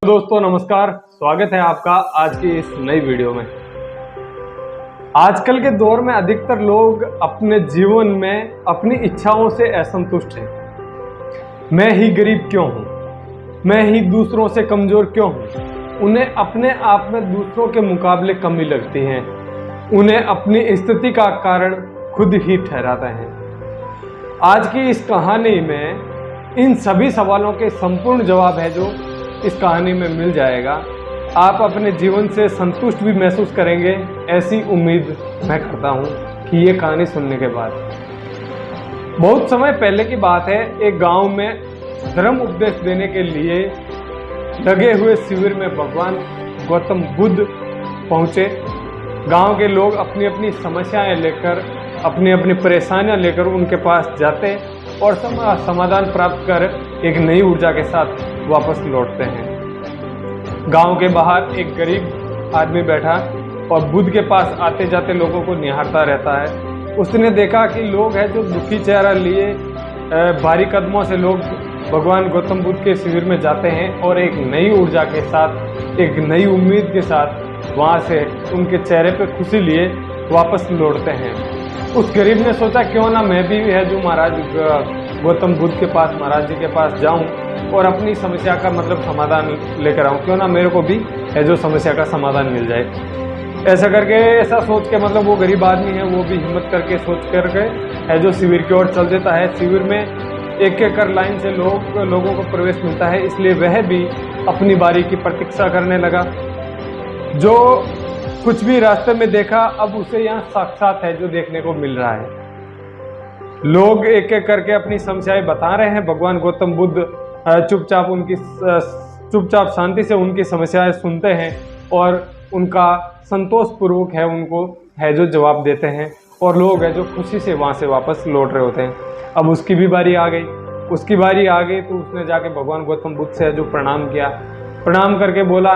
दोस्तों नमस्कार, स्वागत है आपका आज की इस नई वीडियो में। आजकल के दौर में अधिकतर लोग अपने जीवन में अपनी इच्छाओं से असंतुष्ट हैं। मैं ही गरीब क्यों हूँ, मैं ही दूसरों से कमजोर क्यों हूँ। उन्हें अपने आप में दूसरों के मुकाबले कमी लगती है। उन्हें अपनी स्थिति का कारण खुद ही ठहराते हैं। आज की इस कहानी में इन सभी सवालों के संपूर्ण जवाब है जो इस कहानी में मिल जाएगा। आप अपने जीवन से संतुष्ट भी महसूस करेंगे, ऐसी उम्मीद मैं करता हूँ कि ये कहानी सुनने के बाद। बहुत समय पहले की बात है, एक गांव में धर्म उपदेश देने के लिए लगे हुए शिविर में भगवान गौतम बुद्ध पहुँचे। गांव के लोग अपनी अपनी समस्याएं लेकर, अपनी अपनी परेशानियां लेकर उनके पास जाते और समाधान प्राप्त कर एक नई ऊर्जा के साथ वापस लौटते हैं। गांव के बाहर एक गरीब आदमी बैठा और बुद्ध के पास आते जाते लोगों को निहारता रहता है। उसने देखा कि लोग हैं जो दुखी चेहरा लिए भारी कदमों से लोग भगवान गौतम बुद्ध के शिविर में जाते हैं और एक नई ऊर्जा के साथ, एक नई उम्मीद के साथ वहां से उनके चेहरे पे खुशी लिए वापस लौटते हैं। उस गरीब ने सोचा क्यों ना मैं भी है जो महाराज गौतम बुद्ध के पास, महाराज जी के पास जाऊं और अपनी समस्या का समाधान लेकर आऊं। क्यों ना मेरे को भी है जो समस्या का समाधान मिल जाए। ऐसा सोच के वो गरीब आदमी है, वो भी हिम्मत करके सोच करके है जो शिविर की ओर चल देता है। शिविर में एक एक कर लाइन से लोगों को प्रवेश मिलता है, इसलिए वह भी अपनी बारी की प्रतीक्षा करने लगा। जो कुछ भी रास्ते में देखा, अब उसे यहाँ साक्षात है जो देखने को मिल रहा है। लोग एक एक करके अपनी समस्याएं बता रहे हैं। भगवान गौतम बुद्ध चुपचाप शांति से उनकी समस्याएं सुनते हैं और उनका संतोष पूर्वक है उनको है जो जवाब देते हैं। और लोग है जो खुशी से वहां से वापस लौट रहे होते हैं। अब उसकी भी बारी आ गई। तो उसने जाके भगवान गौतम बुद्ध से जो प्रणाम किया। प्रणाम करके बोला,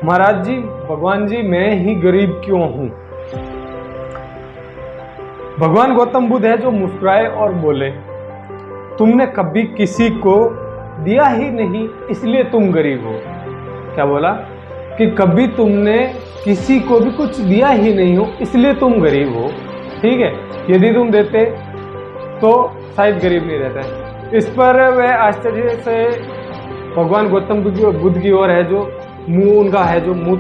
महाराज जी, भगवान जी, मैं ही गरीब क्यों हूं। भगवान गौतम बुद्ध है जो मुस्कुराए और बोले, तुमने कभी किसी को दिया ही नहीं इसलिए तुम गरीब हो। क्या बोला कि कभी तुमने किसी को भी कुछ दिया ही नहीं हो इसलिए तुम गरीब हो। ठीक है, यदि तुम देते तो शायद गरीब नहीं रहते। इस पर वह आश्चर्य से भगवान गौतम बुद्ध की ओर है जो मुंह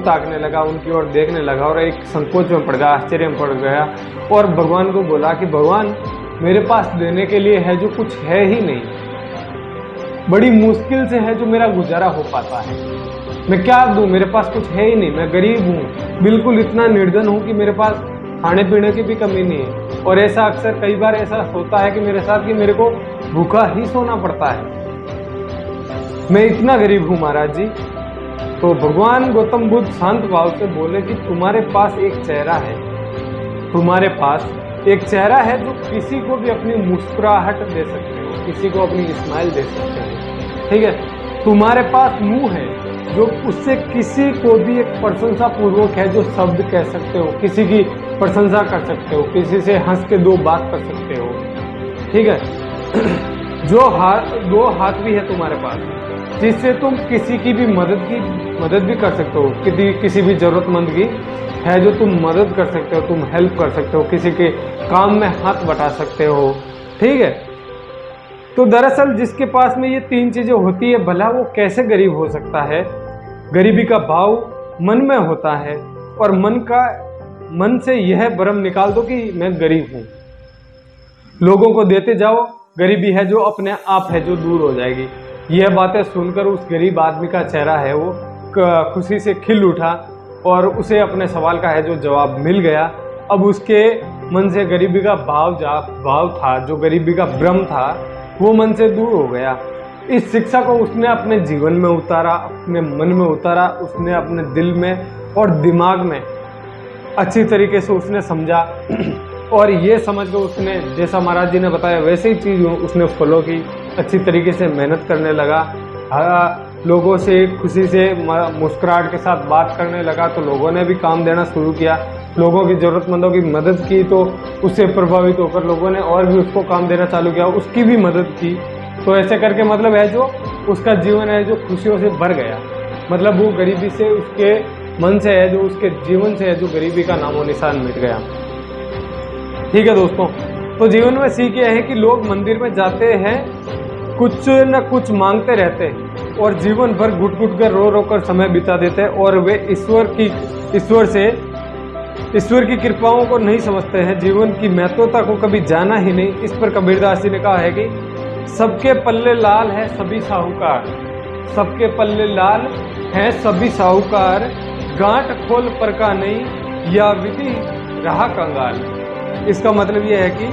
ताकने लगा, उनकी ओर देखने लगा और एक संकोच में पड़ गया, आश्चर्य में पड़ गया और भगवान को बोला कि भगवान, मेरे पास देने के लिए है जो कुछ है ही नहीं। बड़ी मुश्किल से है जो मेरा गुजारा हो पाता है। मैं क्या दूं, मेरे पास कुछ है ही नहीं, मैं गरीब हूँ, बिल्कुल इतना निर्धन हूँ कि मेरे पास खाने पीने की भी कमी नहीं है। और ऐसा अक्सर कई बार ऐसा होता है कि मेरे साथ कि मेरे को भूखा ही सोना पड़ता है। मैं इतना गरीब हूँ महाराज जी। तो भगवान गौतम बुद्ध शांत भाव से बोले कि तुम्हारे पास एक चेहरा है, तुम्हारे पास एक चेहरा है जो किसी को भी अपनी मुस्कुराहट दे सकते हो, किसी को अपनी स्माइल दे सकते हो। ठीक है, तुम्हारे पास मुंह है जो उससे किसी को भी एक प्रशंसा पूर्वक है जो शब्द कह सकते हो, किसी की प्रशंसा कर सकते हो, किसी से हंस के दो बात कर सकते हो। ठीक है, दो हाथ भी है तुम्हारे पास जिससे तुम किसी की भी मदद भी कर सकते हो। किसी भी जरूरतमंद की है जो तुम मदद कर सकते हो, तुम हेल्प कर सकते हो, किसी के काम में हाथ बटा सकते हो। ठीक है, तो दरअसल जिसके पास में ये तीन चीजें होती है, भला वो कैसे गरीब हो सकता है। गरीबी का भाव मन में होता है और मन से यह भ्रम निकाल दो कि मैं गरीब हूं। लोगों को देते जाओ, गरीबी है जो अपने आप है जो दूर हो जाएगी। यह बातें सुनकर उस गरीब आदमी का चेहरा है वो खुशी से खिल उठा और उसे अपने सवाल का है जो जवाब मिल गया। अब उसके मन से गरीबी का भाव था, जो गरीबी का भ्रम था, वो मन से दूर हो गया। इस शिक्षा को उसने अपने जीवन में उतारा, अपने मन में उतारा, उसने अपने दिल में और दिमाग में अच्छी तरीके से उसने समझा और ये समझ कर उसने जैसा महाराज जी ने बताया वैसे ही चीज़ उसने फॉलो की। अच्छी तरीके से मेहनत करने लगा, लोगों से खुशी से मुस्कुराहट के साथ बात करने लगा, तो लोगों ने भी काम देना शुरू किया। लोगों की ज़रूरतमंदों की मदद की तो उससे प्रभावित होकर लोगों ने और भी उसको काम देना चालू किया, उसकी भी मदद की। तो ऐसे करके है जो उसका जीवन है जो खुशियों से भर गया। मतलब वो गरीबी से उसके मन से है, जो उसके जीवन से है, जो गरीबी का नामो निशान मिट गया। ठीक है दोस्तों, तो जीवन में सीख यह है कि लोग मंदिर में जाते हैं, कुछ न कुछ मांगते रहते हैं और जीवन भर घुट घुट कर रो रो कर समय बिता देते हैं और वे ईश्वर की कृपाओं को नहीं समझते हैं, जीवन की महत्वता को कभी जाना ही नहीं। इस पर कबीरदास जी ने कहा है कि सबके पल्ले लाल है सभी साहूकार, सबके पल्ले लाल है सभी साहूकार, गांठ खोल पर का नहीं या विधि रहा कंगाल। इसका मतलब यह है कि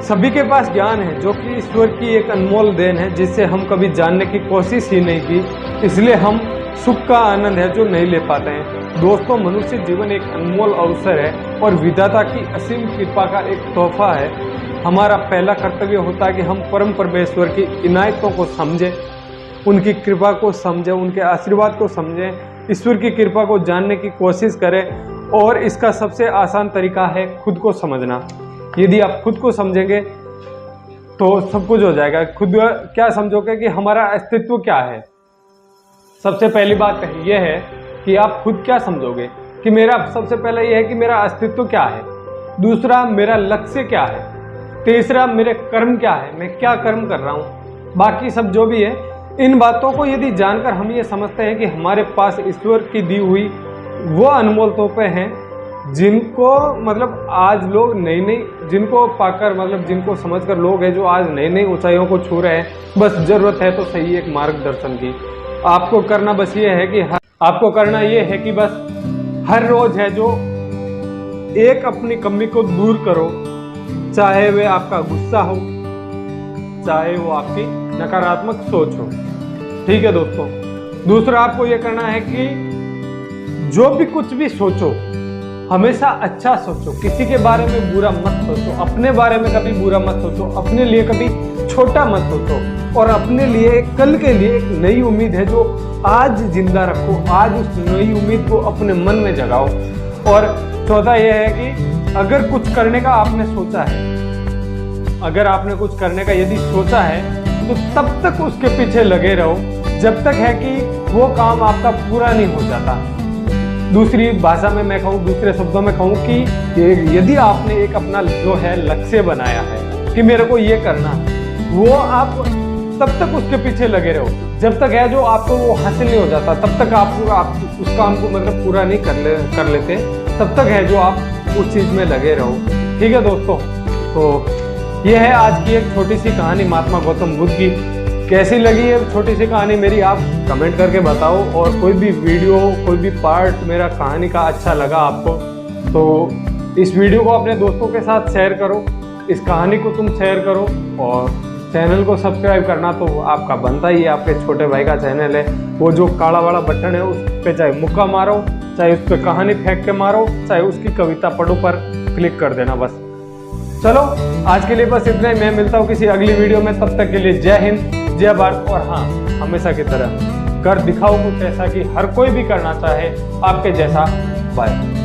सभी के पास ज्ञान है जो कि ईश्वर की एक अनमोल देन है, जिससे हम कभी जानने की कोशिश ही नहीं की, इसलिए हम सुख का आनंद है जो नहीं ले पाते हैं। दोस्तों, मनुष्य जीवन एक अनमोल अवसर है और विधाता की असीम कृपा का एक तोहफा है। हमारा पहला कर्तव्य होता है कि हम परम परमेश्वर की इनायतों को समझें, उनकी कृपा को समझें, उनके आशीर्वाद को समझें, ईश्वर की कृपा को जानने की कोशिश करें। और इसका सबसे आसान तरीका है खुद को समझना। यदि आप खुद को समझेंगे तो सब कुछ हो जाएगा। खुद क्या समझोगे कि हमारा अस्तित्व क्या है। सबसे पहली बात यह है कि आप खुद क्या समझोगे कि मेरा, सबसे पहले यह है कि मेरा अस्तित्व क्या है, दूसरा मेरा लक्ष्य क्या है, तीसरा मेरे कर्म क्या है, मैं क्या कर्म कर रहा हूँ, बाकी सब जो भी है। इन बातों को यदि जानकर हम ये समझते हैं कि हमारे पास ईश्वर की दी हुई वो अनमोल तोहफे हैं जिनको मतलब आज लोग नई जिनको पाकर मतलब जिनको समझकर लोग हैं जो आज नई ऊंचाइयों को छू रहे हैं। बस जरूरत है तो सही एक मार्गदर्शन की। आपको करना बस ये है कि बस हर रोज है जो एक अपनी कमी को दूर करो, चाहे वे आपका गुस्सा हो, चाहे वो आपकी नकारात्मक सोच हो। ठीक है दोस्तों, दूसरा आपको ये करना है कि जो भी कुछ भी सोचो हमेशा अच्छा सोचो, किसी के बारे में बुरा मत सोचो, अपने बारे में कभी बुरा मत सोचो, अपने लिए कभी छोटा मत सोचो और अपने लिए कल के लिए एक नई उम्मीद है जो आज जिंदा रखो। आज उस नई उम्मीद को अपने मन में जगाओ। और चौथा यह है कि अगर कुछ करने का आपने सोचा है, अगर आपने कुछ करने का यदि सोचा है तो तब तक उसके पीछे लगे रहो जब तक है कि वो काम आपका पूरा नहीं हो जाता। दूसरी भाषा में मैं कहूँ, दूसरे शब्दों में कहूँ कि यदि आपने एक अपना जो है लक्ष्य बनाया है कि मेरे को ये करना, वो आप तब तक उसके पीछे लगे रहो जब तक है जो आपको वो हासिल नहीं हो जाता, तब तक आप उस काम को मतलब पूरा नहीं कर लेते, तब तक है जो आप उस चीज में लगे रहो। ठीक है दोस्तों, तो ये है आज की एक छोटी सी कहानी महात्मा गौतम बुद्ध की। कैसी लगी है छोटी सी कहानी मेरी, आप कमेंट करके बताओ। और कोई भी वीडियो, कोई भी पार्ट मेरा कहानी का अच्छा लगा आपको तो इस वीडियो को अपने दोस्तों के साथ शेयर करो, इस कहानी को तुम शेयर करो और चैनल को सब्सक्राइब करना तो आपका बनता ही है, आपके छोटे भाई का चैनल है। वो जो काला वाला बटन है उस पर चाहे मुक्का मारो, चाहे उस पर कहानी फेंक के मारो, चाहे उसकी कविता पढ़ो पर क्लिक कर देना बस। चलो आज के लिए बस इतना ही। मैं मिलता हूँ किसी अगली वीडियो में, तब तक के लिए जय हिंद, जय भारत। और हाँ, हमेशा की तरह कर दिखाओ कुछ ऐसा कि हर कोई भी करना चाहे आपके जैसा। बाय।